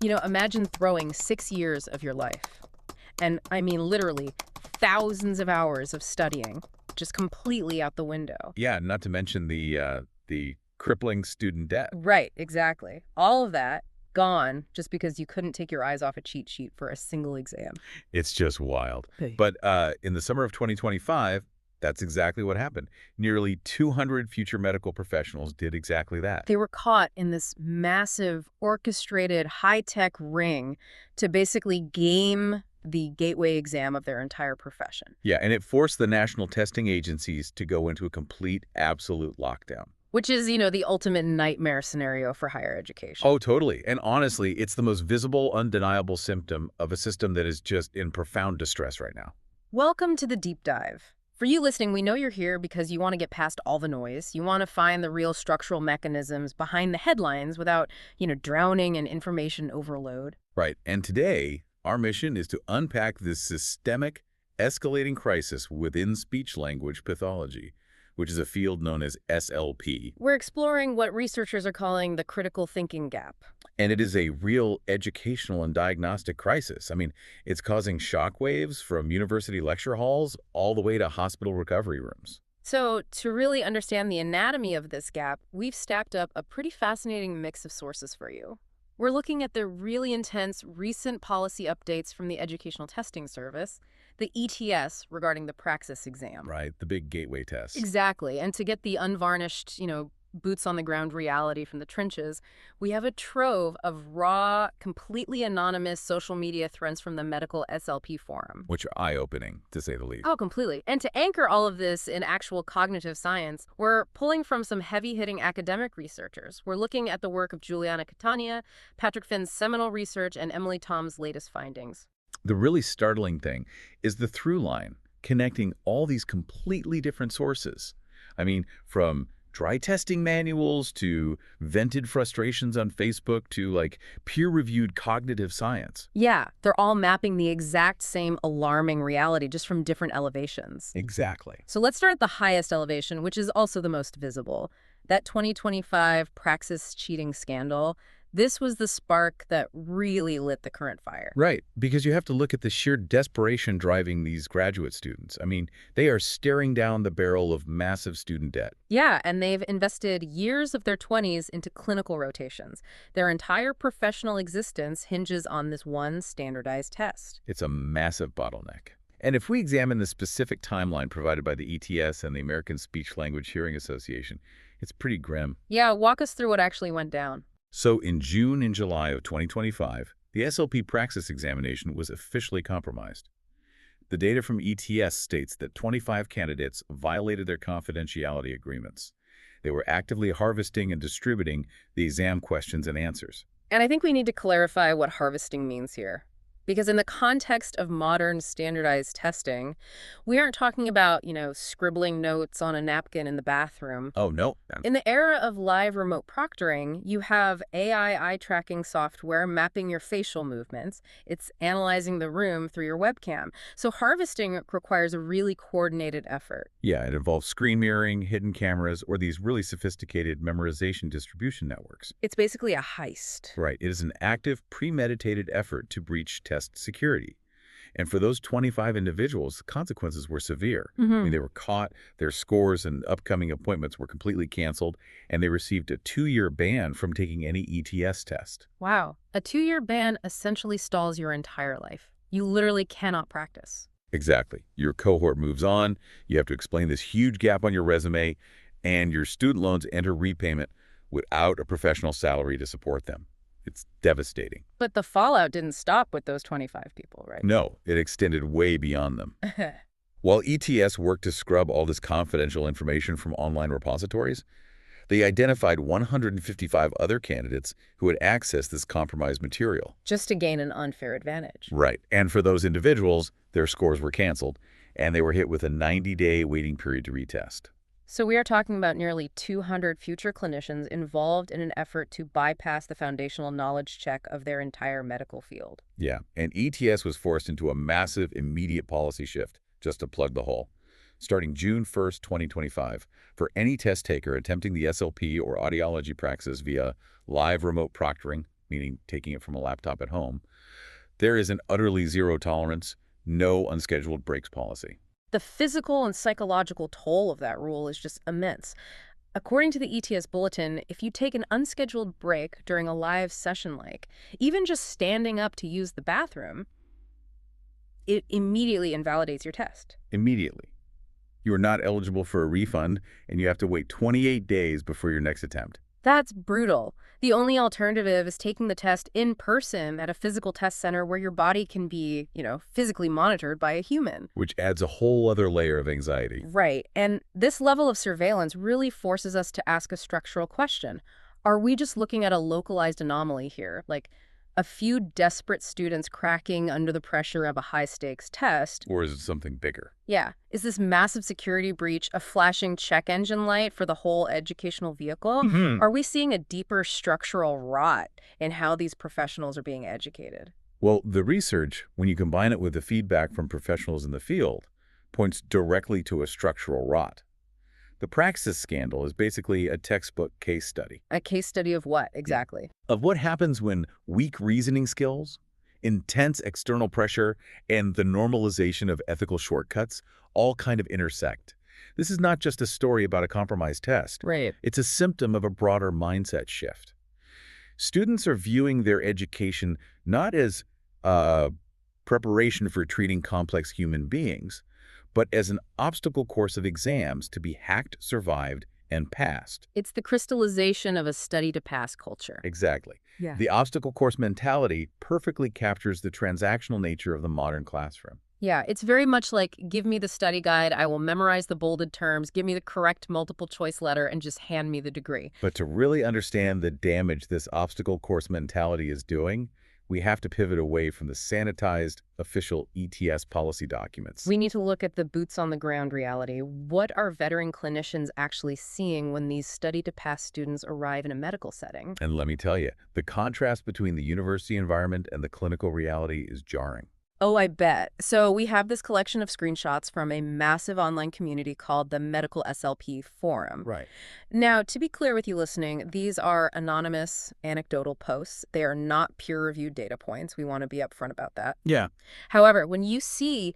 Imagine throwing 6 years of your life. And I mean, literally, thousands of hours of studying just completely out the window. Yeah, not to mention the crippling student debt. Right, exactly. All of that gone just because you couldn't take your eyes off a cheat sheet for a single exam. It's just wild. Hey. But in the summer of 2025, that's exactly what happened. Nearly 200 future medical professionals did exactly that. They were caught in this massive, orchestrated, high-tech ring to basically game the gateway exam of their entire profession. Yeah, and it forced the national testing agencies to go into a complete, absolute lockdown. Which is, the ultimate nightmare scenario for higher education. Oh, totally. And honestly, it's the most visible, undeniable symptom of a system that is just in profound distress right now. Welcome to the deep dive. For you listening, we know you're here because you want to get past all the noise. You want to find the real structural mechanisms behind the headlines without, drowning in information overload. Right. And today, our mission is to unpack this systemic, escalating crisis within speech-language pathology, which is a field known as SLP. We're exploring what researchers are calling the critical thinking gap. And it is a real educational and diagnostic crisis. I mean, it's causing shockwaves from university lecture halls all the way to hospital recovery rooms. So to really understand the anatomy of this gap, we've stacked up a pretty fascinating mix of sources for you. We're looking at the really intense recent policy updates from the Educational Testing Service, the ETS regarding the Praxis exam. Right, the big gateway test. Exactly. And to get the unvarnished, boots on the ground reality from the trenches, we have a trove of raw, completely anonymous social media threads from the Medical SLP Forum. Which are eye-opening, to say the least. Oh, completely. And to anchor all of this in actual cognitive science, we're pulling from some heavy-hitting academic researchers. We're looking at the work of Juliana Catania, Patrick Finn's seminal research, and Emily Tom's latest findings. The really startling thing is the through line connecting all these completely different sources. I mean, from dry testing manuals to vented frustrations on Facebook to peer-reviewed cognitive science. Yeah, they're all mapping the exact same alarming reality just from different elevations. Exactly. So let's start at the highest elevation, which is also the most visible. That 2025 Praxis cheating scandal. This was the spark that really lit the current fire. Right, because you have to look at the sheer desperation driving these graduate students. I mean, they are staring down the barrel of massive student debt. Yeah, and they've invested years of their 20s into clinical rotations. Their entire professional existence hinges on this one standardized test. It's a massive bottleneck. And if we examine the specific timeline provided by the ETS and the American Speech-Language Hearing Association, it's pretty grim. Yeah, walk us through what actually went down. So in June and July of 2025, the SLP Praxis examination was officially compromised. The data from ETS states that 25 candidates violated their confidentiality agreements. They were actively harvesting and distributing the exam questions and answers. And I think we need to clarify what harvesting means here. Because in the context of modern standardized testing, we aren't talking about, scribbling notes on a napkin in the bathroom. Oh, no. In the era of live remote proctoring, you have AI eye tracking software mapping your facial movements. It's analyzing the room through your webcam. So harvesting requires a really coordinated effort. Yeah, it involves screen mirroring, hidden cameras, or these really sophisticated memorization distribution networks. It's basically a heist. Right. It is an active, premeditated effort to breach test security. And for those 25 individuals, the consequences were severe. I mean, they were caught, their scores and upcoming appointments were completely canceled, and they received a 2-year ban from taking any ETS test. Wow. A 2-year ban essentially stalls your entire life. You literally cannot practice. Exactly. Your cohort moves on, you have to explain this huge gap on your resume, and your student loans enter repayment without a professional salary to support them. It's devastating. But the fallout didn't stop with those 25 people, right? No, it extended way beyond them. While ETS worked to scrub all this confidential information from online repositories, they identified 155 other candidates who had accessed this compromised material. Just to gain an unfair advantage. Right. And for those individuals, their scores were canceled, and they were hit with a 90-day waiting period to retest. So we are talking about nearly 200 future clinicians involved in an effort to bypass the foundational knowledge check of their entire medical field. Yeah, and ETS was forced into a massive, immediate policy shift just to plug the hole. Starting June 1st, 2025, for any test taker attempting the SLP or audiology praxis via live remote proctoring, meaning taking it from a laptop at home, there is an utterly zero tolerance, no unscheduled breaks policy. The physical and psychological toll of that rule is just immense. According to the ETS bulletin, if you take an unscheduled break during a live session like, even just standing up to use the bathroom, it immediately invalidates your test. Immediately. You are not eligible for a refund, and you have to wait 28 days before your next attempt. That's brutal. The only alternative is taking the test in person at a physical test center where your body can be, physically monitored by a human. Which adds a whole other layer of anxiety. Right. And this level of surveillance really forces us to ask a structural question. Are we just looking at a localized anomaly here? Like a few desperate students cracking under the pressure of a high-stakes test? Or is it something bigger? Yeah. Is this massive security breach a flashing check engine light for the whole educational vehicle? Are we seeing a deeper structural rot in how these professionals are being educated? Well, the research, when you combine it with the feedback from professionals in the field, points directly to a structural rot. The Praxis scandal is basically a textbook case study. A case study of what, exactly? Of what happens when weak reasoning skills, intense external pressure, and the normalization of ethical shortcuts all kind of intersect. This is not just a story about a compromised test. Right. It's a symptom of a broader mindset shift. Students are viewing their education not as preparation for treating complex human beings, but as an obstacle course of exams to be hacked, survived, and passed. It's the crystallization of a study-to-pass culture. Exactly. Yeah. The obstacle course mentality perfectly captures the transactional nature of the modern classroom. Yeah, it's very much like, give me the study guide, I will memorize the bolded terms, give me the correct multiple choice letter, and just hand me the degree. But to really understand the damage this obstacle course mentality is doing, we have to pivot away from the sanitized official ETS policy documents. We need to look at the boots-on-the-ground reality. What are veteran clinicians actually seeing when these study-to-pass students arrive in a medical setting? And let me tell you, the contrast between the university environment and the clinical reality is jarring. Oh, I bet. So we have this collection of screenshots from a massive online community called the Medical SLP Forum. Right. Now, to be clear with you listening, these are anonymous, anecdotal posts. They are not peer-reviewed data points. We want to be upfront about that. Yeah. However, when you see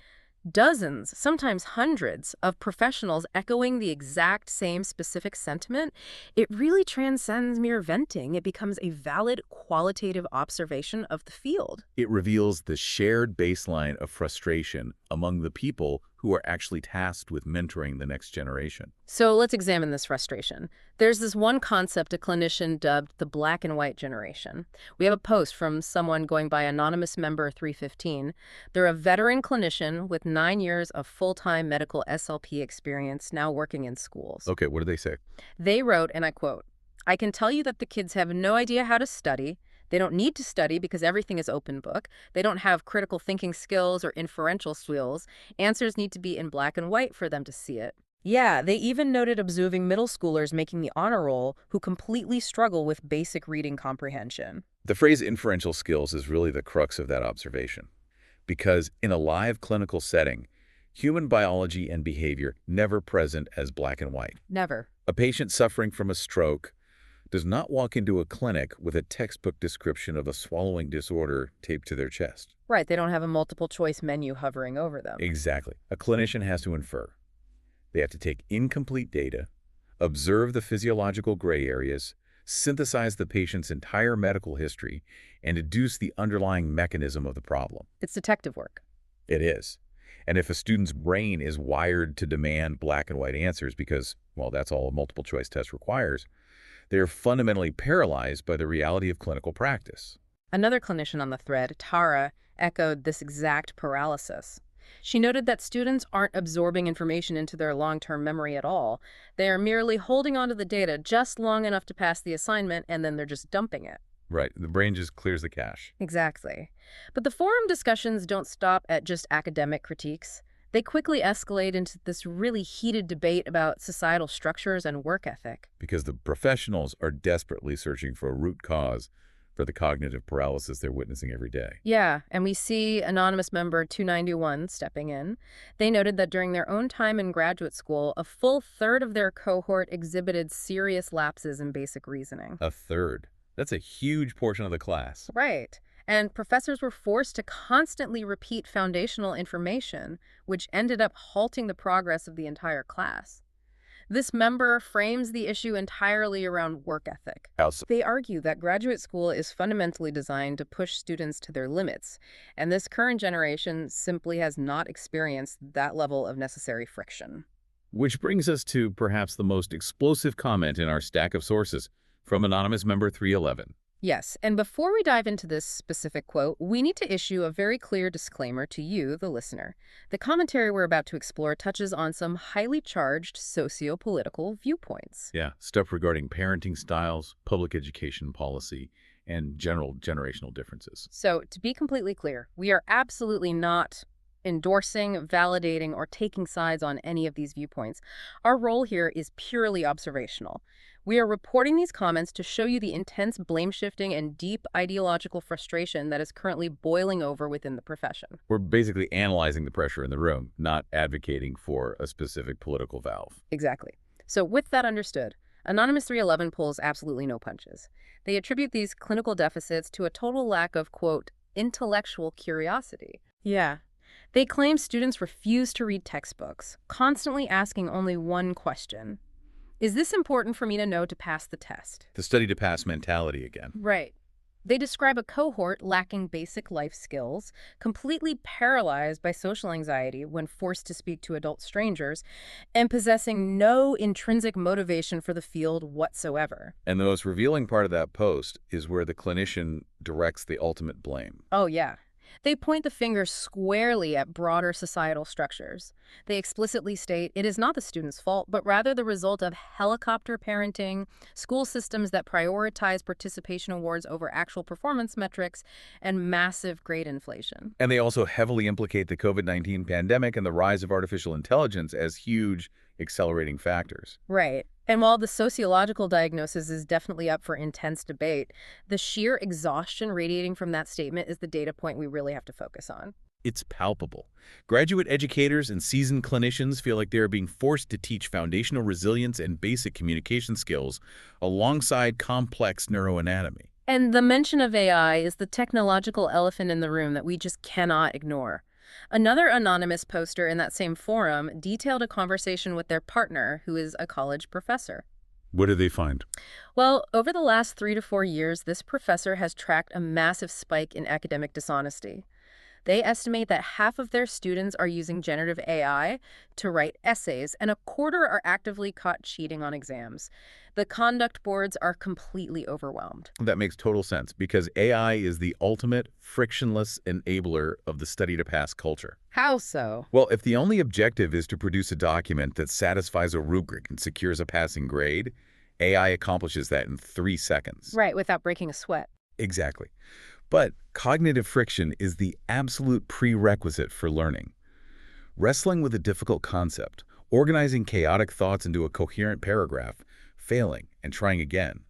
dozens, sometimes hundreds of professionals echoing the exact same specific sentiment, it really transcends mere venting. It becomes a valid qualitative observation of the field. It reveals the shared baseline of frustration among the people who are actually tasked with mentoring the next generation. So let's examine this frustration. There's this one concept a clinician dubbed the black and white generation. We have a post from someone going by anonymous member 315. They're a veteran clinician with 9 years of full-time medical SLP experience, now working in schools. Okay, what do they say? They wrote, and I quote, "I can tell you that the kids have no idea how to study. They don't need to study because everything is open book. They don't have critical thinking skills or inferential skills. Answers need to be in black and white for them to see it." Yeah, they even noted observing middle schoolers making the honor roll who completely struggle with basic reading comprehension. The phrase inferential skills is really the crux of that observation. Because in a live clinical setting, human biology and behavior never present as black and white. Never. A patient suffering from a stroke does not walk into a clinic with a textbook description of a swallowing disorder taped to their chest. Right, they don't have a multiple choice menu hovering over them. Exactly. A clinician has to infer. They have to take incomplete data, observe the physiological gray areas, synthesize the patient's entire medical history, and deduce the underlying mechanism of the problem. It's detective work. It is. And if a student's brain is wired to demand black and white answers because, well, that's all a multiple choice test requires, they are fundamentally paralyzed by the reality of clinical practice. Another clinician on the thread, Tara, echoed this exact paralysis. She noted that students aren't absorbing information into their long-term memory at all. They are merely holding onto the data just long enough to pass the assignment, and then they're just dumping it. Right. The brain just clears the cache. Exactly. But the forum discussions don't stop at just academic critiques. They quickly escalate into this really heated debate about societal structures and work ethic. Because the professionals are desperately searching for a root cause for the cognitive paralysis they're witnessing every day. Yeah, and we see anonymous member 291 stepping in. They noted that during their own time in graduate school, a full third of their cohort exhibited serious lapses in basic reasoning. A third. That's a huge portion of the class. Right. And professors were forced to constantly repeat foundational information, which ended up halting the progress of the entire class. This member frames the issue entirely around work ethic. How so? They argue that graduate school is fundamentally designed to push students to their limits, and this current generation simply has not experienced that level of necessary friction. Which brings us to perhaps the most explosive comment in our stack of sources from anonymous member 311. Yes, and before we dive into this specific quote, we need to issue a very clear disclaimer to you, the listener. The commentary we're about to explore touches on some highly charged socio-political viewpoints. Yeah, stuff regarding parenting styles, public education policy, and general generational differences. So, to be completely clear, we are absolutely not endorsing, validating, or taking sides on any of these viewpoints. Our role here is purely observational. We are reporting these comments to show you the intense blame-shifting and deep ideological frustration that is currently boiling over within the profession. We're basically analyzing the pressure in the room, not advocating for a specific political valve. Exactly. So with that understood, Anonymous 311 pulls absolutely no punches. They attribute these clinical deficits to a total lack of, quote, intellectual curiosity. Yeah. They claim students refuse to read textbooks, constantly asking only one question. Is this important for me to know to pass the test? The study to pass mentality again. Right. They describe a cohort lacking basic life skills, completely paralyzed by social anxiety when forced to speak to adult strangers, and possessing no intrinsic motivation for the field whatsoever. And the most revealing part of that post is where the clinician directs the ultimate blame. Oh, yeah. They point the finger squarely at broader societal structures. They explicitly state it is not the student's fault, but rather the result of helicopter parenting, school systems that prioritize participation awards over actual performance metrics, and massive grade inflation. And they also heavily implicate the COVID-19 pandemic and the rise of artificial intelligence as huge accelerating factors. Right. And while the sociological diagnosis is definitely up for intense debate, the sheer exhaustion radiating from that statement is the data point we really have to focus on. It's palpable. Graduate educators and seasoned clinicians feel like they are being forced to teach foundational resilience and basic communication skills alongside complex neuroanatomy. And the mention of AI is the technological elephant in the room that we just cannot ignore. Another anonymous poster in that same forum detailed a conversation with their partner, who is a college professor. What did they find? Well, over the last 3 to 4 years, this professor has tracked a massive spike in academic dishonesty. They estimate that half of their students are using generative AI to write essays, and a quarter are actively caught cheating on exams. The conduct boards are completely overwhelmed. That makes total sense because AI is the ultimate frictionless enabler of the study to pass culture. How so? Well, if the only objective is to produce a document that satisfies a rubric and secures a passing grade, AI accomplishes that in 3 seconds. Right, without breaking a sweat. Exactly. But cognitive friction is the absolute prerequisite for learning. Wrestling with a difficult concept, organizing chaotic thoughts into a coherent paragraph, failing, and trying again.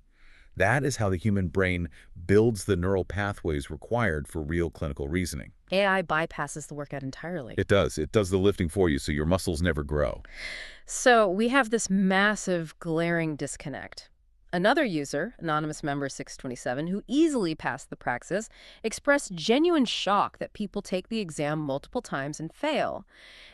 That is how the human brain builds the neural pathways required for real clinical reasoning. AI bypasses the workout entirely. It does. It does the lifting for you so your muscles never grow. So we have this massive, glaring disconnect. Another user, anonymous member 627, who easily passed the Praxis, expressed genuine shock that people take the exam multiple times and fail.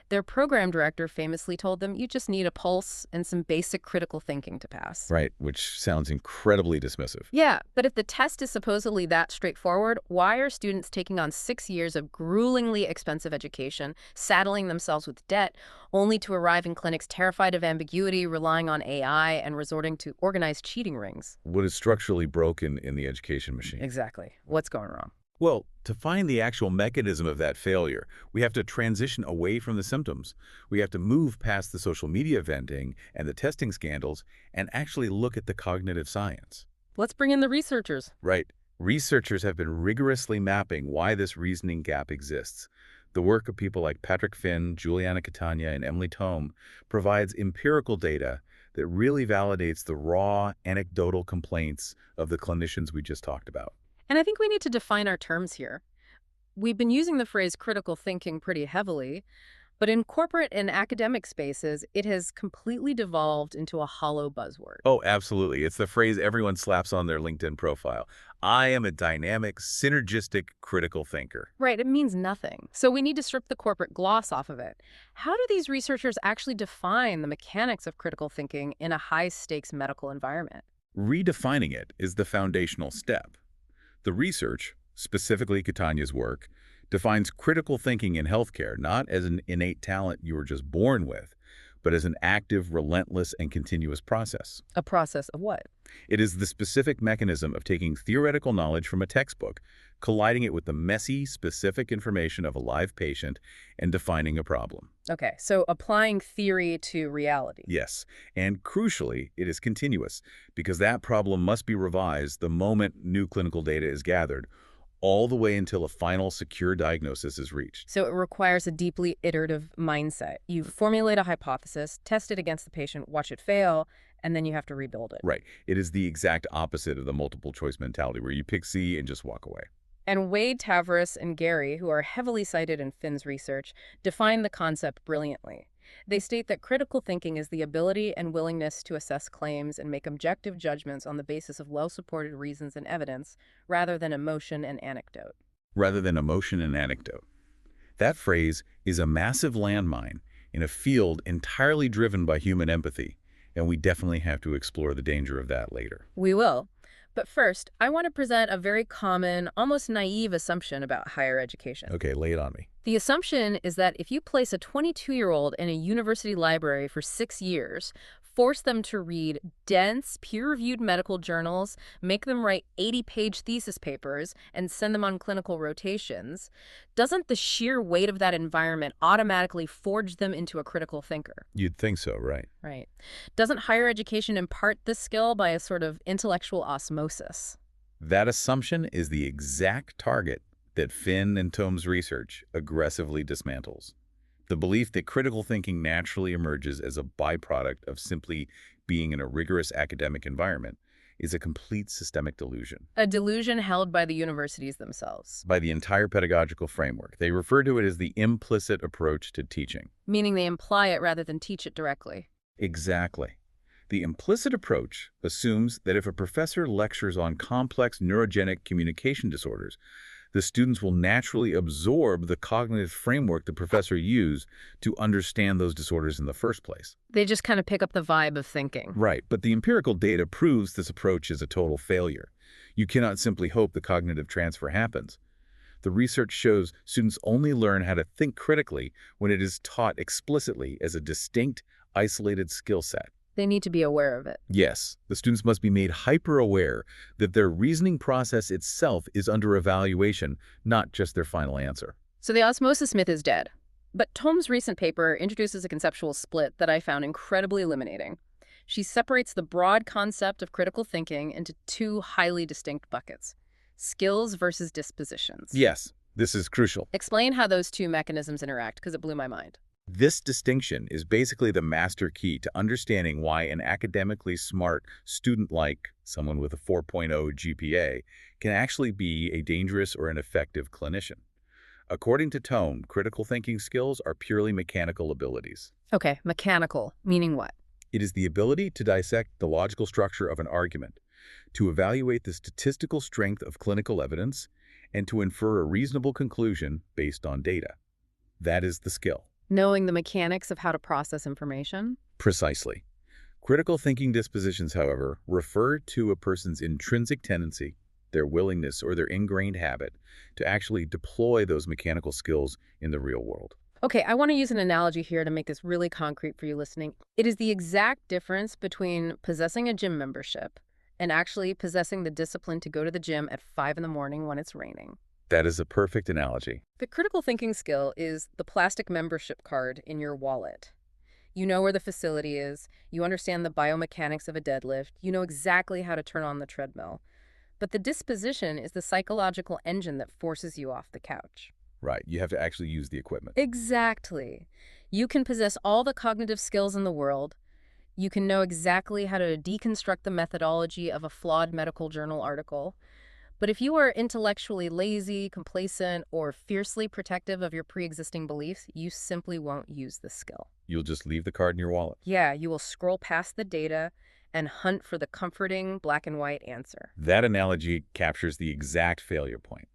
Their program director famously told them, you just need a pulse and some basic critical thinking to pass. Right, which sounds incredibly dismissive. Yeah, but if the test is supposedly that straightforward, why are students taking on 6 years of gruelingly expensive education, saddling themselves with debt, only to arrive in clinics terrified of ambiguity, relying on AI, and resorting to organized cheating rings? What is structurally broken in the education machine? Exactly. What's going wrong? Well, to find the actual mechanism of that failure, we have to transition away from the symptoms. We have to move past the social media venting and the testing scandals and actually look at the cognitive science. Let's bring in the researchers. Right. Researchers have been rigorously mapping why this reasoning gap exists. The work of people like Patrick Finn, Juliana Catania, and Emily Tome provides empirical data that really validates the raw, anecdotal complaints of the clinicians we just talked about. And I think we need to define our terms here. We've been using the phrase critical thinking pretty heavily, But in corporate and academic spaces, it has completely devolved into a hollow buzzword. Oh, absolutely. It's the phrase everyone slaps on their LinkedIn profile. I am a dynamic, synergistic, critical thinker. Right, it means nothing. So we need to strip the corporate gloss off of it. How do these researchers actually define the mechanics of critical thinking in a high-stakes medical environment? Redefining it is the foundational step. The research, specifically Catania's work, defines critical thinking in healthcare not as an innate talent you were just born with, but as an active, relentless, and continuous process. A process of what? It is the specific mechanism of taking theoretical knowledge from a textbook, colliding it with the messy, specific information of a live patient, and defining a problem. Okay, so applying theory to reality. Yes, and crucially, it is continuous, because that problem must be revised the moment new clinical data is gathered, all the way until a final secure diagnosis is reached. So it requires a deeply iterative mindset. You formulate a hypothesis, test it against the patient, watch it fail, and then you have to rebuild it. Right. It is the exact opposite of the multiple choice mentality where you pick C and just walk away. And Wade, Tavris, and Gary, who are heavily cited in Finn's research, define the concept brilliantly. They state that critical thinking is the ability and willingness to assess claims and make objective judgments on the basis of well-supported reasons and evidence, rather than emotion and anecdote. Rather than emotion and anecdote. That phrase is a massive landmine in a field entirely driven by human empathy, and we definitely have to explore the danger of that later. We will. But first, I want to present a very common, almost naive assumption about higher education. Okay, lay it on me. The assumption is that if you place a 22-year-old in a university library for 6 years, force them to read dense, peer-reviewed medical journals, make them write 80-page thesis papers, and send them on clinical rotations, doesn't the sheer weight of that environment automatically forge them into a critical thinker? You'd think so, right? Right. Doesn't higher education impart this skill by a sort of intellectual osmosis? That assumption is the exact target that Finn and Tome's research aggressively dismantles. The belief that critical thinking naturally emerges as a byproduct of simply being in a rigorous academic environment is a complete systemic delusion. A delusion held by the universities themselves. By the entire pedagogical framework, they refer to it as the implicit approach to teaching. Meaning they imply it rather than teach it directly. Exactly. The implicit approach assumes that if a professor lectures on complex neurogenic communication disorders, the students will naturally absorb the cognitive framework the professor used to understand those disorders in the first place. They just kind of pick up the vibe of thinking. Right, but the empirical data proves this approach is a total failure. You cannot simply hope the cognitive transfer happens. The research shows students only learn how to think critically when it is taught explicitly as a distinct, isolated skill set. They need to be aware of it. Yes, the students must be made hyper-aware that their reasoning process itself is under evaluation, not just their final answer. So the osmosis myth is dead. But Tome's recent paper introduces a conceptual split that I found incredibly illuminating. She separates the broad concept of critical thinking into two highly distinct buckets: skills versus dispositions. Yes, this is crucial. Explain how those two mechanisms interact, because it blew my mind. This distinction is basically the master key to understanding why an academically smart student like someone with a 4.0 GPA can actually be a dangerous or an effective clinician. According to Tome, critical thinking skills are purely mechanical abilities. Okay, mechanical, meaning what? It is the ability to dissect the logical structure of an argument, to evaluate the statistical strength of clinical evidence, and to infer a reasonable conclusion based on data. That is the skill. Knowing the mechanics of how to process information? Precisely. Critical thinking dispositions, however, refer to a person's intrinsic tendency, their willingness or their ingrained habit, to actually deploy those mechanical skills in the real world. Okay, I want to use an analogy here to make this really concrete for you listening. It is the exact difference between possessing a gym membership and actually possessing the discipline to go to the gym at 5 in the morning when it's raining. That is a perfect analogy. The critical thinking skill is the plastic membership card in your wallet. You know where the facility is, you understand the biomechanics of a deadlift, you know exactly how to turn on the treadmill. But the disposition is the psychological engine that forces you off the couch. Right, you have to actually use the equipment. Exactly. You can possess all the cognitive skills in the world. You can know exactly how to deconstruct the methodology of a flawed medical journal article. But if you are intellectually lazy, complacent, or fiercely protective of your pre-existing beliefs, you simply won't use this skill. You'll just leave the card in your wallet. Yeah, you will scroll past the data and hunt for the comforting black and white answer. That analogy captures the exact failure point.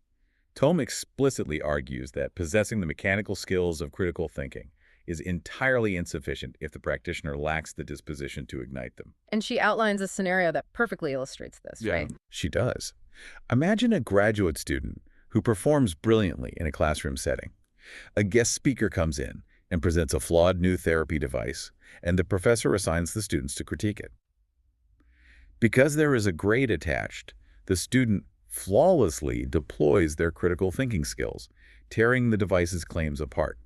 Tome explicitly argues that possessing the mechanical skills of critical thinking is entirely insufficient if the practitioner lacks the disposition to ignite them. And she outlines a scenario that perfectly illustrates this, right? She does. Imagine a graduate student who performs brilliantly in a classroom setting. A guest speaker comes in and presents a flawed new therapy device, and the professor assigns the students to critique it. Because there is a grade attached, the student flawlessly deploys their critical thinking skills, tearing the device's claims apart.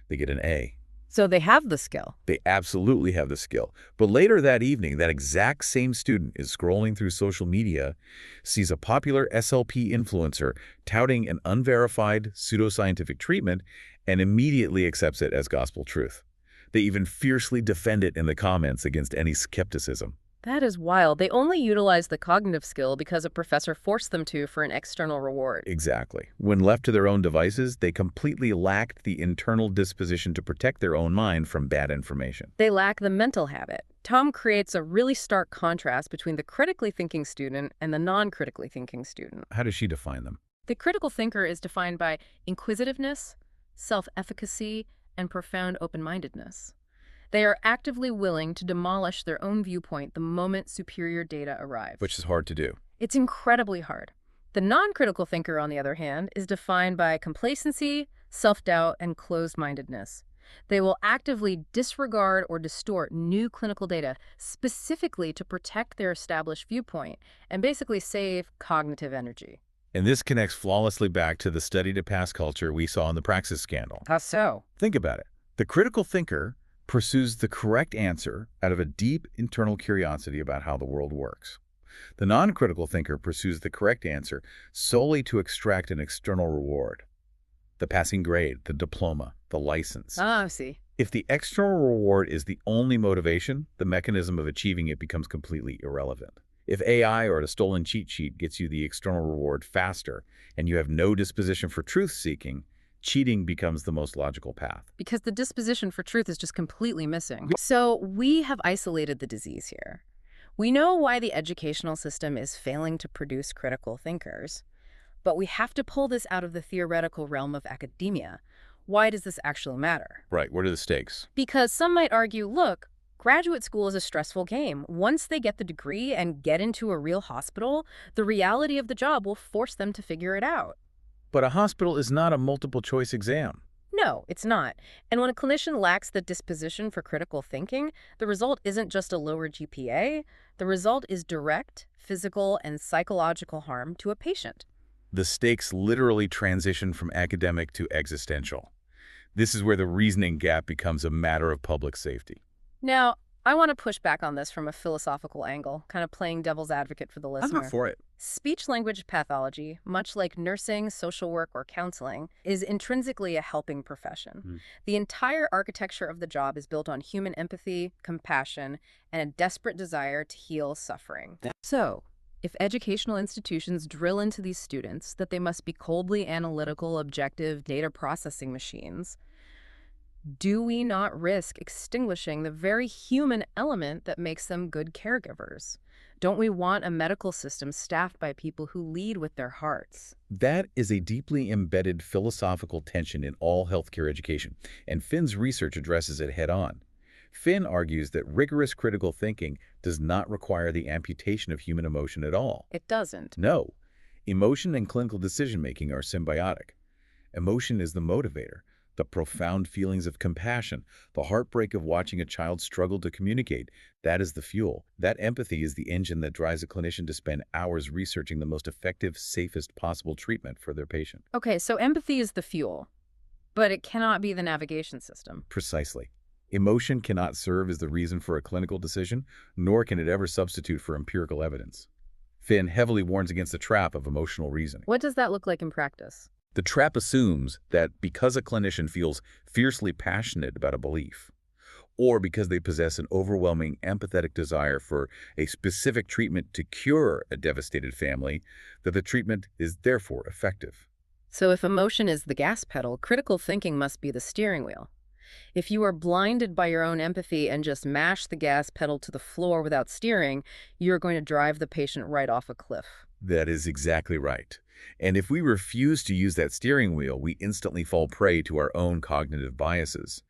They get an A. So they have the skill. They absolutely have the skill. But later that evening, that exact same student is scrolling through social media, sees a popular SLP influencer touting an unverified pseudoscientific treatment, and immediately accepts it as gospel truth. They even fiercely defend it in the comments against any skepticism. That is wild. They only utilize the cognitive skill because a professor forced them to for an external reward. Exactly. When left to their own devices, they completely lacked the internal disposition to protect their own mind from bad information. They lack the mental habit. Tom creates a really stark contrast between the critically thinking student and the non-critically thinking student. How does she define them? The critical thinker is defined by inquisitiveness, self-efficacy, and profound open-mindedness. They are actively willing to demolish their own viewpoint the moment superior data arrives. Which is hard to do. It's incredibly hard. The non-critical thinker, on the other hand, is defined by complacency, self-doubt, and closed-mindedness. They will actively disregard or distort new clinical data specifically to protect their established viewpoint and basically save cognitive energy. And this connects flawlessly back to the study-to-pass culture we saw in the Praxis scandal. How so? Think about it. The critical thinker pursues the correct answer out of a deep internal curiosity about how the world works. The non-critical thinker pursues the correct answer solely to extract an external reward. The passing grade, the diploma, the license. I see. If the external reward is the only motivation, the mechanism of achieving it becomes completely irrelevant. If AI or a stolen cheat sheet gets you the external reward faster and you have no disposition for truth-seeking, cheating becomes the most logical path. Because the disposition for truth is just completely missing. So we have isolated the disease here. We know why the educational system is failing to produce critical thinkers, but we have to pull this out of the theoretical realm of academia. Why does this actually matter? Right, what are the stakes? Because some might argue, look, graduate school is a stressful game. Once they get the degree and get into a real hospital, the reality of the job will force them to figure it out. But a hospital is not a multiple-choice exam. No, it's not. And when a clinician lacks the disposition for critical thinking, the result isn't just a lower GPA. The result is direct physical and psychological harm to a patient. The stakes literally transition from academic to existential. This is where the reasoning gap becomes a matter of public safety. Now, I want to push back on this from a philosophical angle, kind of playing devil's advocate for the listener. I'm not for it. Speech-language pathology, much like nursing, social work, or counseling, is intrinsically a helping profession. The entire architecture of the job is built on human empathy, compassion, and a desperate desire to heal suffering. So, if educational institutions drill into these students that they must be coldly analytical, objective data processing machines, do we not risk extinguishing the very human element that makes them good caregivers? Don't we want a medical system staffed by people who lead with their hearts? That is a deeply embedded philosophical tension in all healthcare education, and Finn's research addresses it head-on. Finn argues that rigorous critical thinking does not require the amputation of human emotion at all. It doesn't. No. Emotion and clinical decision-making are symbiotic. Emotion is the motivator. The profound feelings of compassion, the heartbreak of watching a child struggle to communicate, that is the fuel. That empathy is the engine that drives a clinician to spend hours researching the most effective, safest possible treatment for their patient. Okay, so empathy is the fuel, but it cannot be the navigation system. Precisely. Emotion cannot serve as the reason for a clinical decision, nor can it ever substitute for empirical evidence. Finn heavily warns against the trap of emotional reasoning. What does that look like in practice? The trap assumes that because a clinician feels fiercely passionate about a belief, or because they possess an overwhelming empathetic desire for a specific treatment to cure a devastated family, that the treatment is therefore effective. So if emotion is the gas pedal, critical thinking must be the steering wheel. If you are blinded by your own empathy and just mash the gas pedal to the floor without steering, you're going to drive the patient right off a cliff. That is exactly right. And if we refuse to use that steering wheel, we instantly fall prey to our own cognitive biases.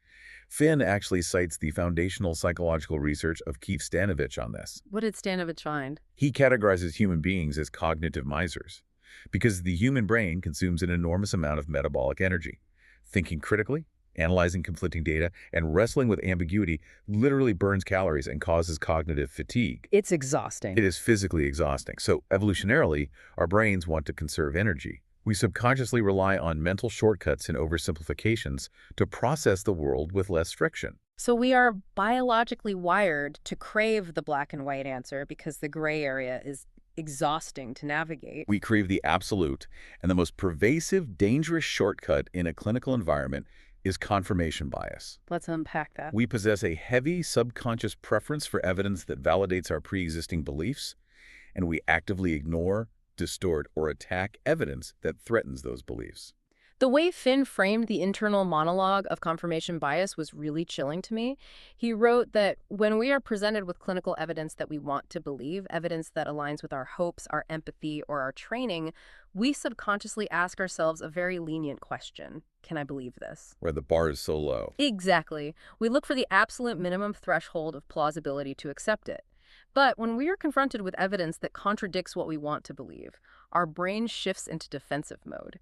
Finn actually cites the foundational psychological research of Keith Stanovich on this. What did Stanovich find? He categorizes human beings as cognitive misers because the human brain consumes an enormous amount of metabolic energy. Thinking critically, analyzing conflicting data, and wrestling with ambiguity literally burns calories and causes cognitive fatigue. It's exhausting. It is physically exhausting. So evolutionarily, our brains want to conserve energy. We subconsciously rely on mental shortcuts and oversimplifications to process the world with less friction. So we are biologically wired to crave the black and white answer because the gray area is exhausting to navigate. We crave the absolute, and the most pervasive, dangerous shortcut in a clinical environment is confirmation bias. Let's unpack that. We possess a heavy subconscious preference for evidence that validates our pre-existing beliefs, and we actively ignore, distort, or attack evidence that threatens those beliefs. The way Finn framed the internal monologue of confirmation bias was really chilling to me. He wrote that when we are presented with clinical evidence that we want to believe, evidence that aligns with our hopes, our empathy, or our training, we subconsciously ask ourselves a very lenient question. Can I believe this? Where the bar is so low. Exactly. We look for the absolute minimum threshold of plausibility to accept it. But when we are confronted with evidence that contradicts what we want to believe, our brain shifts into defensive mode.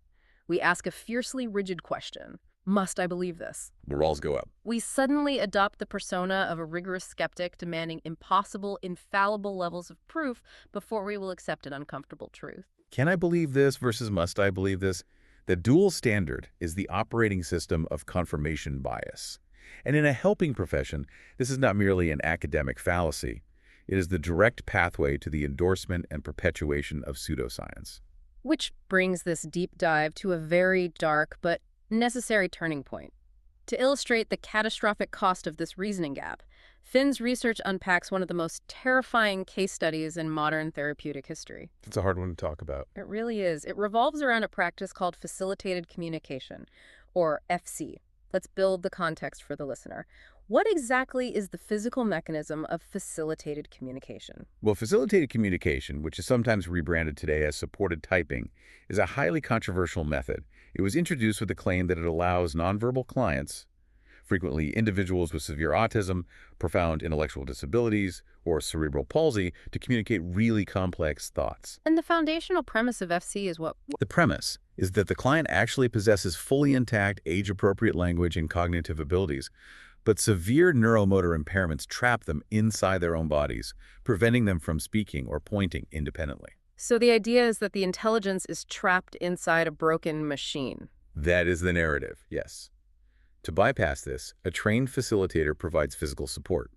We ask a fiercely rigid question. Must I believe this? The walls go up. We suddenly adopt the persona of a rigorous skeptic demanding impossible, infallible levels of proof before we will accept an uncomfortable truth. Can I believe this versus must I believe this? The dual standard is the operating system of confirmation bias. And in a helping profession, this is not merely an academic fallacy. It is the direct pathway to the endorsement and perpetuation of pseudoscience. Which brings this deep dive to a very dark but necessary turning point. To illustrate the catastrophic cost of this reasoning gap, Finn's research unpacks one of the most terrifying case studies in modern therapeutic history. It's a hard one to talk about. It really is. It revolves around a practice called facilitated communication, or FC. Let's build the context for the listener. What exactly is the physical mechanism of facilitated communication? Well, facilitated communication, which is sometimes rebranded today as supported typing, is a highly controversial method. It was introduced with the claim that it allows nonverbal clients, frequently individuals with severe autism, profound intellectual disabilities, or cerebral palsy, to communicate really complex thoughts. And the foundational premise of FC is what? The premise is that the client actually possesses fully intact, age-appropriate language and cognitive abilities, but severe neuromotor impairments trap them inside their own bodies, preventing them from speaking or pointing independently. So the idea is that the intelligence is trapped inside a broken machine. That is the narrative, yes. To bypass this, a trained facilitator provides physical support.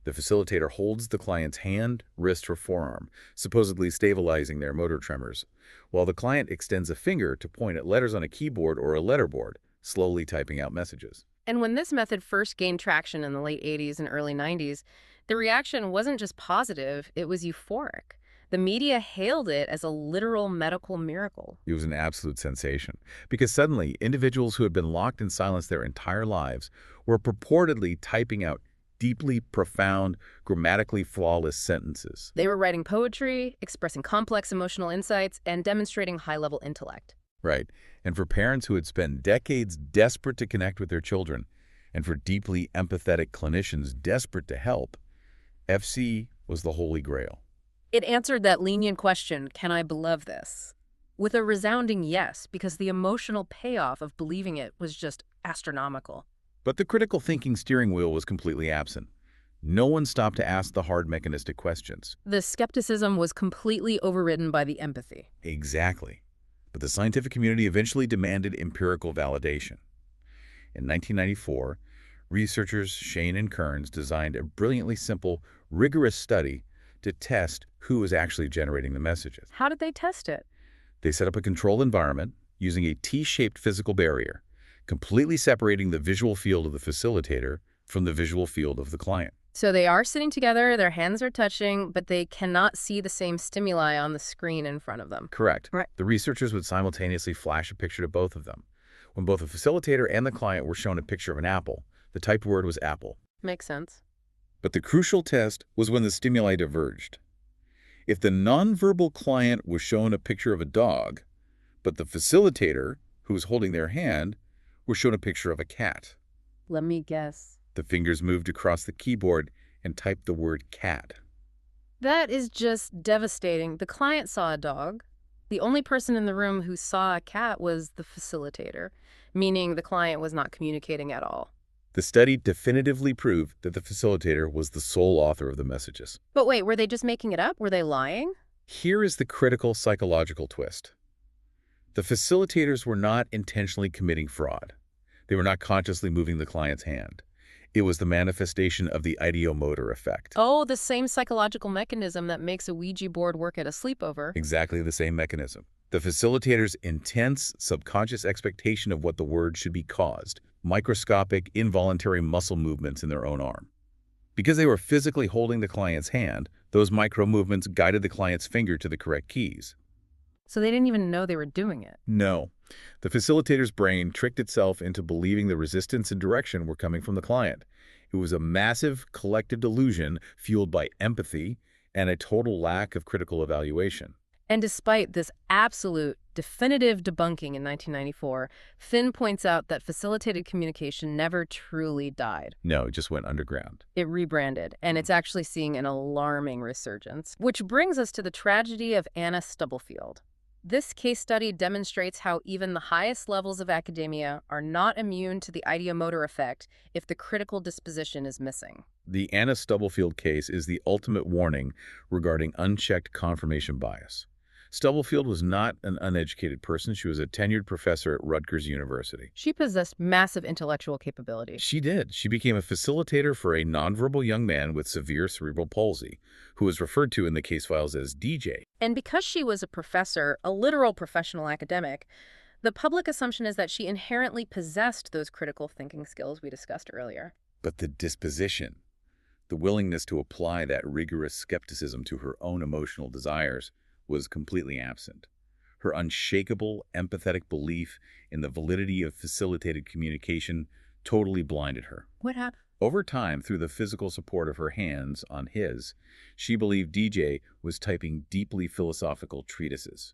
The facilitator holds the client's hand, wrist, or forearm, supposedly stabilizing their motor tremors, while the client extends a finger to point at letters on a keyboard or a letterboard, slowly typing out messages. And when this method first gained traction in the late 80s and early 90s, the reaction wasn't just positive, it was euphoric. The media hailed it as a literal medical miracle. It was an absolute sensation, because suddenly individuals who had been locked in silence their entire lives were purportedly typing out deeply profound, grammatically flawless sentences. They were writing poetry, expressing complex emotional insights, and demonstrating high-level intellect. Right. And for parents who had spent decades desperate to connect with their children, and for deeply empathetic clinicians desperate to help, FC was the holy grail. It answered that lenient question, can I believe this? With a resounding yes, because the emotional payoff of believing it was just astronomical. But the critical thinking steering wheel was completely absent. No one stopped to ask the hard mechanistic questions. The skepticism was completely overridden by the empathy. Exactly. But the scientific community eventually demanded empirical validation. In 1994, researchers Shane and Kearns designed a brilliantly simple, rigorous study to test who was actually generating the messages. How did they test it? They set up a controlled environment using a T-shaped physical barrier, completely separating the visual field of the facilitator from the visual field of the client. So they are sitting together, their hands are touching, but they cannot see the same stimuli on the screen in front of them. Correct. Right. The researchers would simultaneously flash a picture to both of them. When both the facilitator and the client were shown a picture of an apple, the typed word was apple. Makes sense. But the crucial test was when the stimuli diverged. If the nonverbal client was shown a picture of a dog, but the facilitator, who was holding their hand, was shown a picture of a cat. Let me guess. The fingers moved across the keyboard and typed the word cat. That is just devastating. The client saw a dog. The only person in the room who saw a cat was the facilitator, meaning the client was not communicating at all. The study definitively proved that the facilitator was the sole author of the messages. But wait, were they just making it up? Were they lying? Here is the critical psychological twist. The facilitators were not intentionally committing fraud. They were not consciously moving the client's hand. It was the manifestation of the ideomotor effect. Oh, the same psychological mechanism that makes a Ouija board work at a sleepover. Exactly the same mechanism. The facilitator's intense subconscious expectation of what the word should be caused, microscopic, involuntary muscle movements in their own arm. Because they were physically holding the client's hand, those micro movements guided the client's finger to the correct keys. So they didn't even know they were doing it. No. The facilitator's brain tricked itself into believing the resistance and direction were coming from the client. It was a massive collective delusion fueled by empathy and a total lack of critical evaluation. And despite this absolute, definitive debunking in 1994, Finn points out that facilitated communication never truly died. No, it just went underground. It rebranded, and it's actually seeing an alarming resurgence. Which brings us to the tragedy of Anna Stubblefield. This case study demonstrates how even the highest levels of academia are not immune to the ideomotor effect if the critical disposition is missing. The Anna Stubblefield case is the ultimate warning regarding unchecked confirmation bias. Stubblefield was not an uneducated person. She was a tenured professor at Rutgers University. She possessed massive intellectual capability. She did. She became a facilitator for a nonverbal young man with severe cerebral palsy, who was referred to in the case files as DJ. And because she was a professor, a literal professional academic, the public assumption is that she inherently possessed those critical thinking skills we discussed earlier. But the disposition, the willingness to apply that rigorous skepticism to her own emotional desires, was completely absent. Her unshakable, empathetic belief in the validity of facilitated communication totally blinded her. What happened? Over time, through the physical support of her hands on his, she believed DJ was typing deeply philosophical treatises.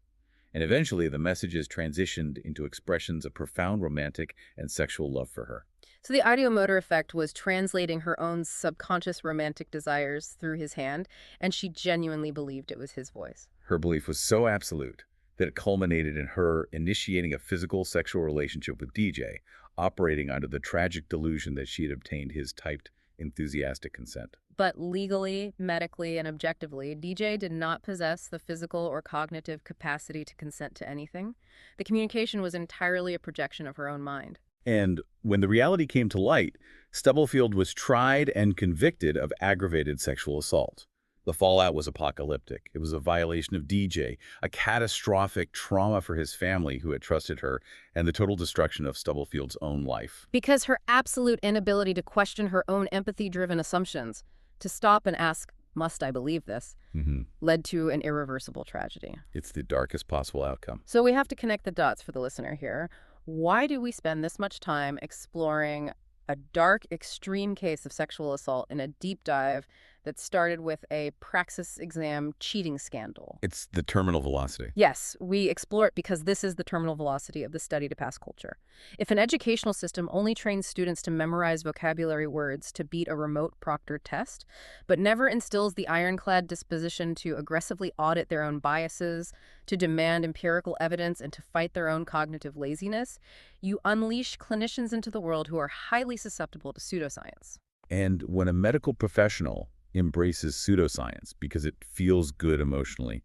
And eventually, the messages transitioned into expressions of profound romantic and sexual love for her. So the ideomotor effect was translating her own subconscious romantic desires through his hand, and she genuinely believed it was his voice. Her belief was so absolute that it culminated in her initiating a physical sexual relationship with DJ, operating under the tragic delusion that she had obtained his typed, enthusiastic consent. But legally, medically, and objectively, DJ did not possess the physical or cognitive capacity to consent to anything. The communication was entirely a projection of her own mind. And when the reality came to light, Stubblefield was tried and convicted of aggravated sexual assault. The fallout was apocalyptic. It was a violation of DJ, a catastrophic trauma for his family who had trusted her, and the total destruction of Stubblefield's own life. Because her absolute inability to question her own empathy-driven assumptions, to stop and ask, must I believe this, led to an irreversible tragedy. It's the darkest possible outcome. So we have to connect the dots for the listener here. Why do we spend this much time exploring a dark, extreme case of sexual assault in a deep dive that started with a Praxis exam cheating scandal? It's the terminal velocity. Yes, we explore it because this is the terminal velocity of the study to pass culture. If an educational system only trains students to memorize vocabulary words to beat a remote proctored test, but never instills the ironclad disposition to aggressively audit their own biases, to demand empirical evidence, and to fight their own cognitive laziness, you unleash clinicians into the world who are highly susceptible to pseudoscience. And when a medical professional embraces pseudoscience because it feels good emotionally,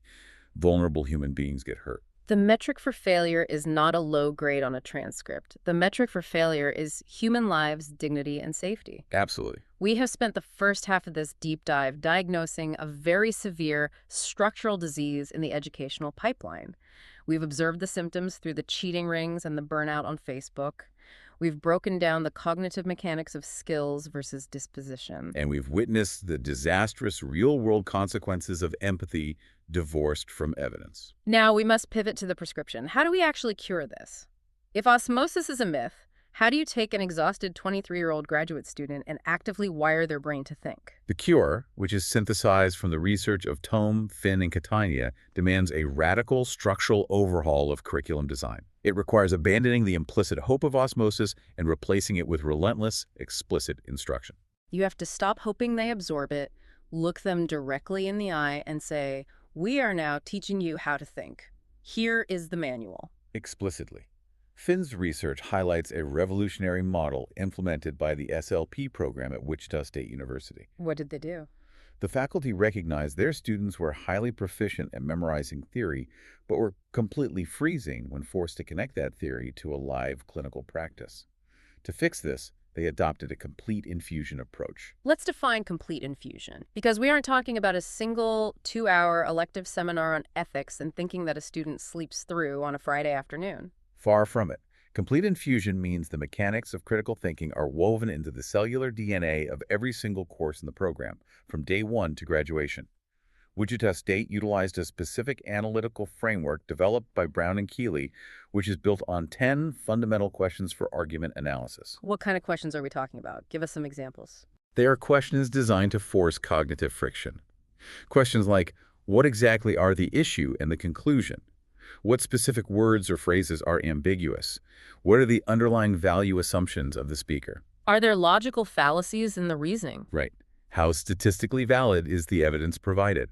vulnerable human beings get hurt. The metric for failure is not a low grade on a transcript. The metric for failure is human lives, dignity, and safety. Absolutely. We have spent the first half of this deep dive diagnosing a very severe structural disease in the educational pipeline. We've observed the symptoms through the cheating rings and the burnout on Facebook. We've broken down the cognitive mechanics of skills versus disposition. And we've witnessed the disastrous real-world consequences of empathy divorced from evidence. Now we must pivot to the prescription. How do we actually cure this? If osmosis is a myth, how do you take an exhausted 23-year-old graduate student and actively wire their brain to think? The cure, which is synthesized from the research of Tome, Finn, and Catania, demands a radical structural overhaul of curriculum design. It requires abandoning the implicit hope of osmosis and replacing it with relentless, explicit instruction. You have to stop hoping they absorb it, look them directly in the eye, and say, "We are now teaching you how to think. Here is the manual." Explicitly. Finn's research highlights a revolutionary model implemented by the SLP program at Wichita State University. What did they do? The faculty recognized their students were highly proficient at memorizing theory, but were completely freezing when forced to connect that theory to a live clinical practice. To fix this, they adopted a complete infusion approach. Let's define complete infusion, because we aren't talking about a single 2-hour elective seminar on ethics and thinking that a student sleeps through on a Friday afternoon. Far from it. Complete infusion means the mechanics of critical thinking are woven into the cellular DNA of every single course in the program, from day one to graduation. Wichita State utilized a specific analytical framework developed by Brown and Keeley, which is built on 10 fundamental questions for argument analysis. What kind of questions are we talking about? Give us some examples. They are questions designed to force cognitive friction. Questions like, what exactly are the issue and the conclusion? What specific words or phrases are ambiguous? What are the underlying value assumptions of the speaker? Are there logical fallacies in the reasoning? Right. How statistically valid is the evidence provided?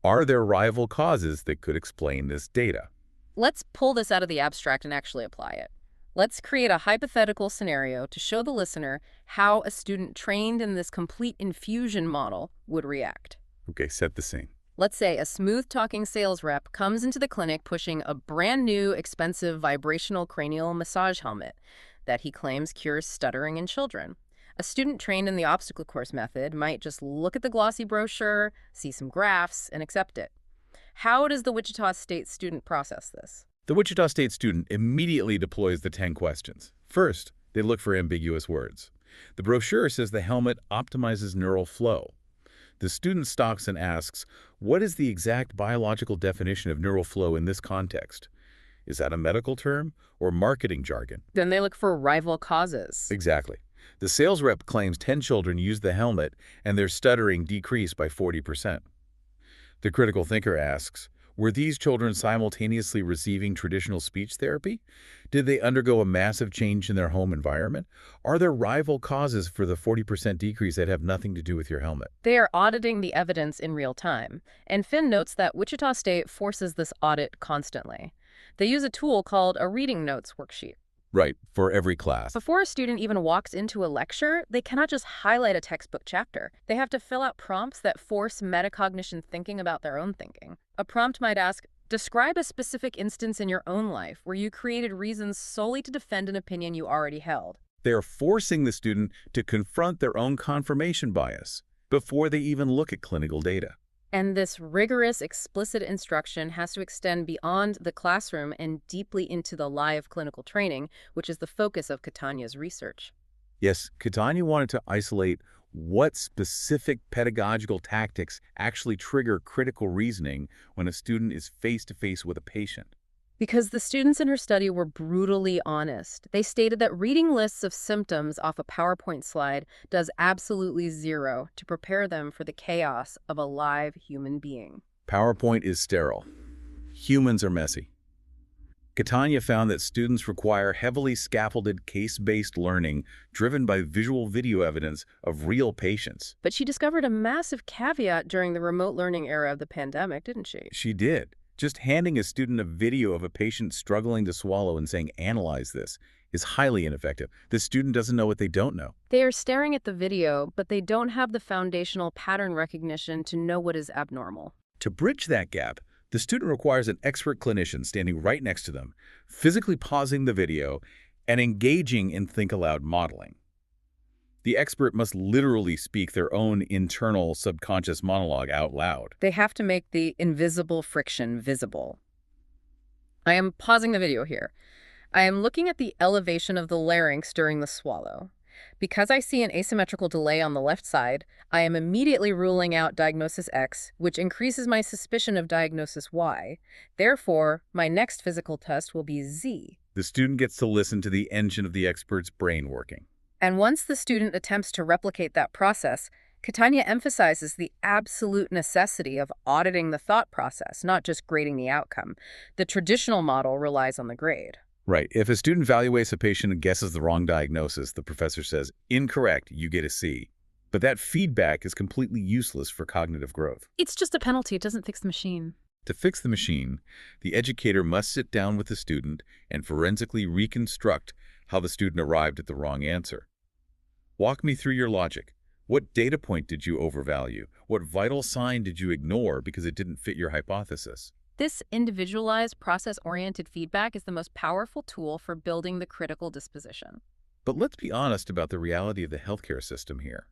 Are there rival causes that could explain this data? Let's pull this out of the abstract and actually apply it. Let's create a hypothetical scenario to show the listener how a student trained in this complete infusion model would react. Okay, set the scene. Let's say a smooth-talking sales rep comes into the clinic pushing a brand new, expensive vibrational cranial massage helmet that he claims cures stuttering in children. A student trained in the obstacle course method might just look at the glossy brochure, see some graphs, and accept it. How does the Wichita State student process this? The Wichita State student immediately deploys the 10 questions. First, they look for ambiguous words. The brochure says the helmet optimizes neural flow. The student stops and asks, what is the exact biological definition of neural flow in this context? Is that a medical term or marketing jargon? Then they look for rival causes. Exactly. The sales rep claims 10 children used the helmet and their stuttering decreased by 40%. The critical thinker asks, were these children simultaneously receiving traditional speech therapy? Did they undergo a massive change in their home environment? Are there rival causes for the 40% decrease that have nothing to do with your helmet? They are auditing the evidence in real time. And Finn notes that Wichita State forces this audit constantly. They use a tool called a reading notes worksheet. Right, for every class. Before a student even walks into a lecture, they cannot just highlight a textbook chapter. They have to fill out prompts that force metacognition thinking about their own thinking. A prompt might ask, describe a specific instance in your own life where you created reasons solely to defend an opinion you already held. They are forcing the student to confront their own confirmation bias before they even look at clinical data. And this rigorous, explicit instruction has to extend beyond the classroom and deeply into the live clinical training, which is the focus of Catania's research. Yes, Catania wanted to isolate what specific pedagogical tactics actually trigger critical reasoning when a student is face-to-face with a patient. Because the students in her study were brutally honest. They stated that reading lists of symptoms off a PowerPoint slide does absolutely zero to prepare them for the chaos of a live human being. PowerPoint is sterile. Humans are messy. Catania found that students require heavily scaffolded case-based learning driven by visual video evidence of real patients. But she discovered a massive caveat during the remote learning era of the pandemic, didn't she? She did. Just handing a student a video of a patient struggling to swallow and saying, analyze this, is highly ineffective. The student doesn't know what they don't know. They are staring at the video, but they don't have the foundational pattern recognition to know what is abnormal. To bridge that gap, the student requires an expert clinician standing right next to them, physically pausing the video, and engaging in think-aloud modeling. The expert must literally speak their own internal subconscious monologue out loud. They have to make the invisible friction visible. I am pausing the video here. I am looking at the elevation of the larynx during the swallow. Because I see an asymmetrical delay on the left side, I am immediately ruling out diagnosis X, which increases my suspicion of diagnosis Y. Therefore, my next physical test will be Z. The student gets to listen to the engine of the expert's brain working. And once the student attempts to replicate that process, Catania emphasizes the absolute necessity of auditing the thought process, not just grading the outcome. The traditional model relies on the grade. Right. If a student evaluates a patient and guesses the wrong diagnosis, the professor says, "Incorrect, you get a C." But that feedback is completely useless for cognitive growth. It's just a penalty. It doesn't fix the machine. To fix the machine, the educator must sit down with the student and forensically reconstruct how the student arrived at the wrong answer. Walk me through your logic. What data point did you overvalue? What vital sign did you ignore because it didn't fit your hypothesis? This individualized, process-oriented feedback is the most powerful tool for building the critical disposition. But let's be honest about the reality of the healthcare system here.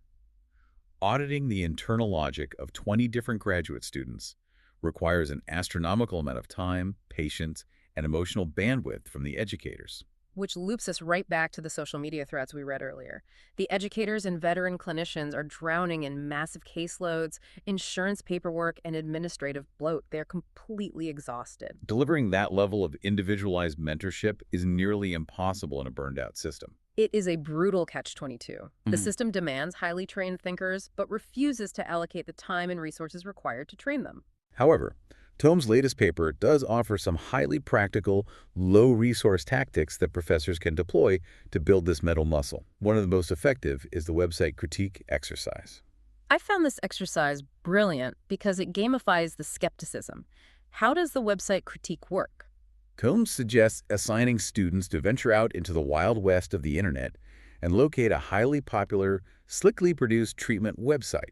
Auditing the internal logic of 20 different graduate students requires an astronomical amount of time, patience, and emotional bandwidth from the educators. Which loops us right back to the social media threads we read earlier. The educators and veteran clinicians are drowning in massive caseloads, insurance paperwork, and administrative bloat. They're completely exhausted. Delivering that level of individualized mentorship is nearly impossible in a burned-out system. It is a brutal catch-22. The system demands highly trained thinkers, but refuses to allocate the time and resources required to train them. However, Tome's latest paper does offer some highly practical, low-resource tactics that professors can deploy to build this mental muscle. One of the most effective is the website critique exercise. I found this exercise brilliant because it gamifies the skepticism. How does the website critique work? Tome suggests assigning students to venture out into the wild west of the internet and locate a highly popular, slickly produced treatment website.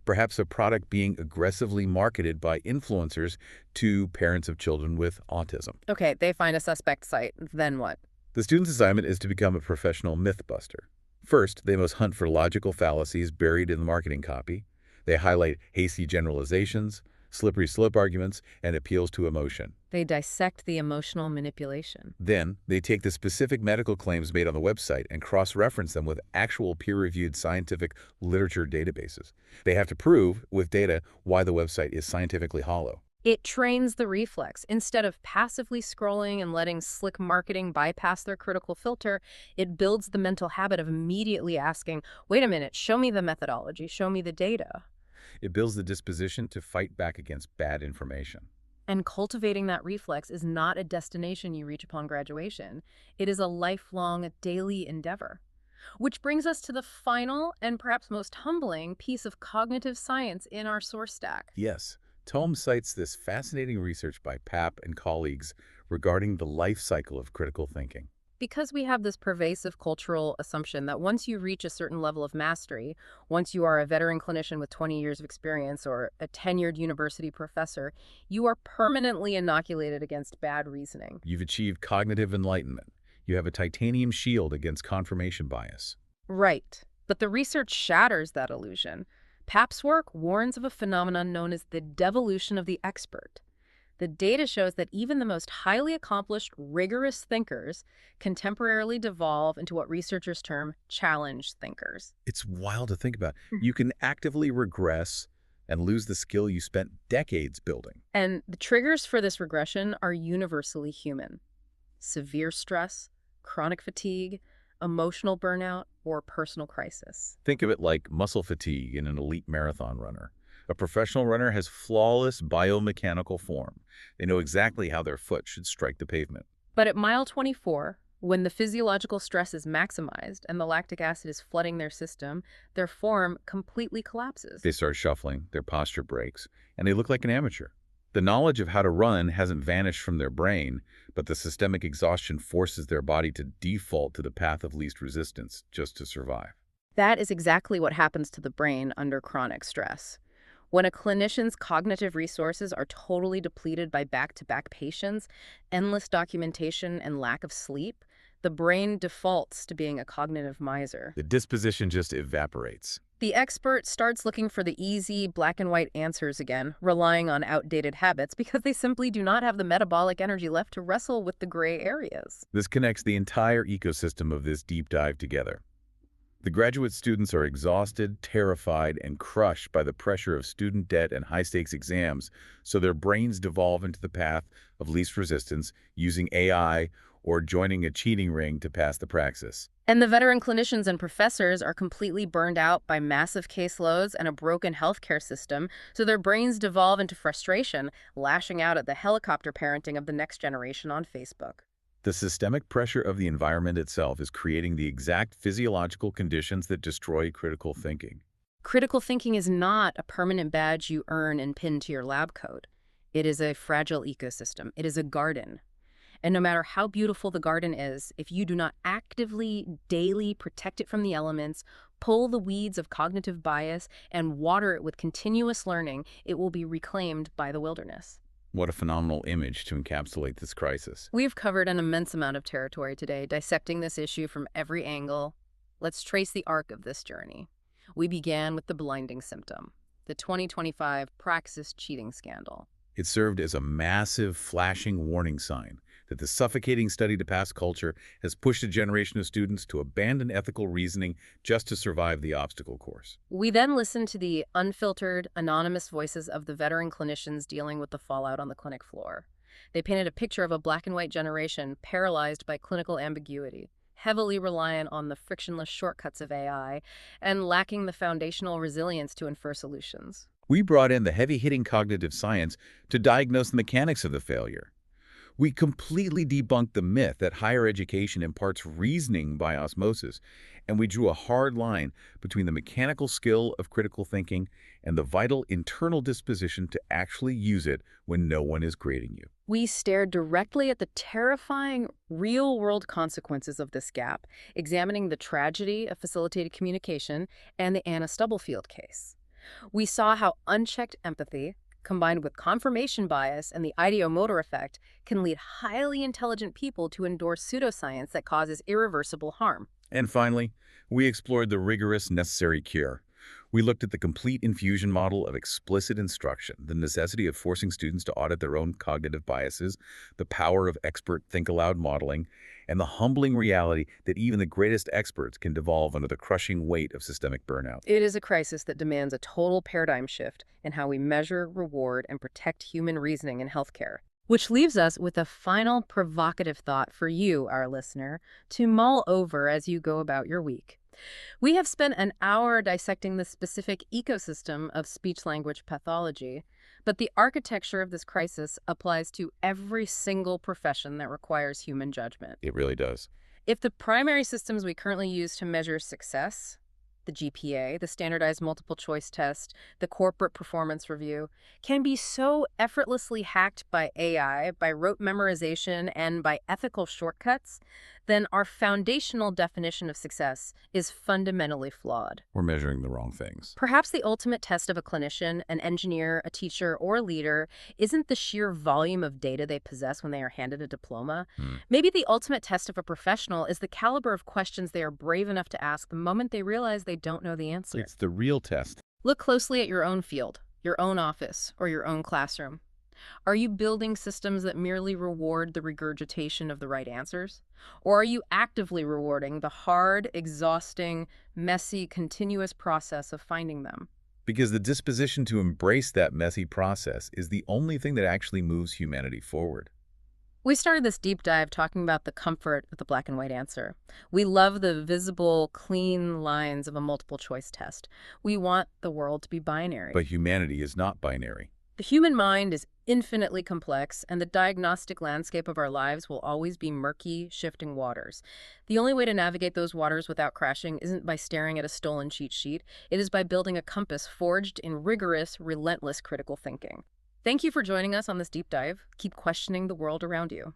Perhaps a product being aggressively marketed by influencers to parents of children with autism. Okay, they find a suspect site. Then what? The student's assignment is to become a professional mythbuster. First, they must hunt for logical fallacies buried in the marketing copy. They highlight hasty generalizations, slippery slope arguments, and appeals to emotion. They dissect the emotional manipulation. Then, they take the specific medical claims made on the website and cross-reference them with actual peer-reviewed scientific literature databases. They have to prove, with data, why the website is scientifically hollow. It trains the reflex. Instead of passively scrolling and letting slick marketing bypass their critical filter, it builds the mental habit of immediately asking, wait a minute, show me the methodology, show me the data. It builds the disposition to fight back against bad information. And cultivating that reflex is not a destination you reach upon graduation. It is a lifelong, daily endeavor. Which brings us to the final and perhaps most humbling piece of cognitive science in our source stack. Yes, Tome cites this fascinating research by Papp and colleagues regarding the life cycle of critical thinking. Because we have this pervasive cultural assumption that once you reach a certain level of mastery, once you are a veteran clinician with 20 years of experience or a tenured university professor, you are permanently inoculated against bad reasoning. You've achieved cognitive enlightenment. You have a titanium shield against confirmation bias. Right. But the research shatters that illusion. Papp's work warns of a phenomenon known as the devolution of the expert. The data shows that even the most highly accomplished, rigorous thinkers can temporarily devolve into what researchers term challenge thinkers. It's wild to think about. You can actively regress and lose the skill you spent decades building. And the triggers for this regression are universally human. Severe stress, chronic fatigue, emotional burnout, or personal crisis. Think of it like muscle fatigue in an elite marathon runner. A professional runner has flawless biomechanical form. They know exactly how their foot should strike the pavement. But at mile 24, when the physiological stress is maximized and the lactic acid is flooding their system, their form completely collapses. They start shuffling, their posture breaks, and they look like an amateur. The knowledge of how to run hasn't vanished from their brain, but the systemic exhaustion forces their body to default to the path of least resistance just to survive. That is exactly what happens to the brain under chronic stress. When a clinician's cognitive resources are totally depleted by back-to-back patients, endless documentation, and lack of sleep, The brain defaults to being a cognitive miser. The disposition just evaporates. The expert starts looking for the easy, black-and-white answers again, relying on outdated habits because they simply do not have the metabolic energy left to wrestle with the gray areas. This connects the entire ecosystem of this deep dive together. The graduate students are exhausted, terrified, and crushed by the pressure of student debt and high-stakes exams, so their brains devolve into the path of least resistance, using AI or joining a cheating ring to pass the Praxis. And the veteran clinicians and professors are completely burned out by massive caseloads and a broken healthcare system, so their brains devolve into frustration, lashing out at the helicopter parenting of the next generation on Facebook. The systemic pressure of the environment itself is creating the exact physiological conditions that destroy critical thinking. Critical thinking is not a permanent badge you earn and pin to your lab coat. It is a fragile ecosystem. It is a garden. And no matter how beautiful the garden is, if you do not actively, daily protect it from the elements, pull the weeds of cognitive bias, and water it with continuous learning, it will be reclaimed by the wilderness. What a phenomenal image to encapsulate this crisis. We've covered an immense amount of territory today, dissecting this issue from every angle. Let's trace the arc of this journey. We began with the blinding symptom, the 2025 Praxis cheating scandal. It served as a massive, flashing warning sign that the suffocating study to pass culture has pushed a generation of students to abandon ethical reasoning just to survive the obstacle course. We then listened to the unfiltered, anonymous voices of the veteran clinicians dealing with the fallout on the clinic floor. They painted a picture of a black-and-white generation paralyzed by clinical ambiguity, heavily reliant on the frictionless shortcuts of AI, and lacking the foundational resilience to infer solutions. We brought in the heavy-hitting cognitive science to diagnose the mechanics of the failure. We completely debunked the myth that higher education imparts reasoning by osmosis, and we drew a hard line between the mechanical skill of critical thinking and the vital internal disposition to actually use it when no one is grading you. We stared directly at the terrifying, real-world consequences of this gap, examining the tragedy of facilitated communication and the Anna Stubblefield case. We saw how unchecked empathy, combined with confirmation bias and the ideomotor effect, can lead highly intelligent people to endorse pseudoscience that causes irreversible harm. And finally, we explored the rigorous necessary cure. We looked at the complete infusion model of explicit instruction, the necessity of forcing students to audit their own cognitive biases, the power of expert think-aloud modeling, and the humbling reality that even the greatest experts can devolve under the crushing weight of systemic burnout. It is a crisis that demands a total paradigm shift in how we measure, reward, and protect human reasoning in healthcare. Which leaves us with a final provocative thought for you, our listener, to mull over as you go about your week. We have spent an hour dissecting the specific ecosystem of speech-language pathology, but the architecture of this crisis applies to every single profession that requires human judgment. It really does. If the primary systems we currently use to measure success, the GPA, the standardized multiple choice test, the corporate performance review, can be so effortlessly hacked by AI, by rote memorization, and by ethical shortcuts, then our foundational definition of success is fundamentally flawed. We're measuring the wrong things. Perhaps the ultimate test of a clinician, an engineer, a teacher, or a leader isn't the sheer volume of data they possess when they are handed a diploma. Maybe the ultimate test of a professional is the caliber of questions they are brave enough to ask the moment they realize they don't know the answer. It's the real test. Look closely at your own field, your own office, or your own classroom. Are you building systems that merely reward the regurgitation of the right answers? Or are you actively rewarding the hard, exhausting, messy, continuous process of finding them? Because the disposition to embrace that messy process is the only thing that actually moves humanity forward. We started this deep dive talking about the comfort of the black and white answer. We love the visible, clean lines of a multiple choice test. We want the world to be binary. But humanity is not binary. The human mind is infinitely complex, and the diagnostic landscape of our lives will always be murky, shifting waters. The only way to navigate those waters without crashing isn't by staring at a stolen cheat sheet. It is by building a compass forged in rigorous, relentless critical thinking. Thank you for joining us on this deep dive. Keep questioning the world around you.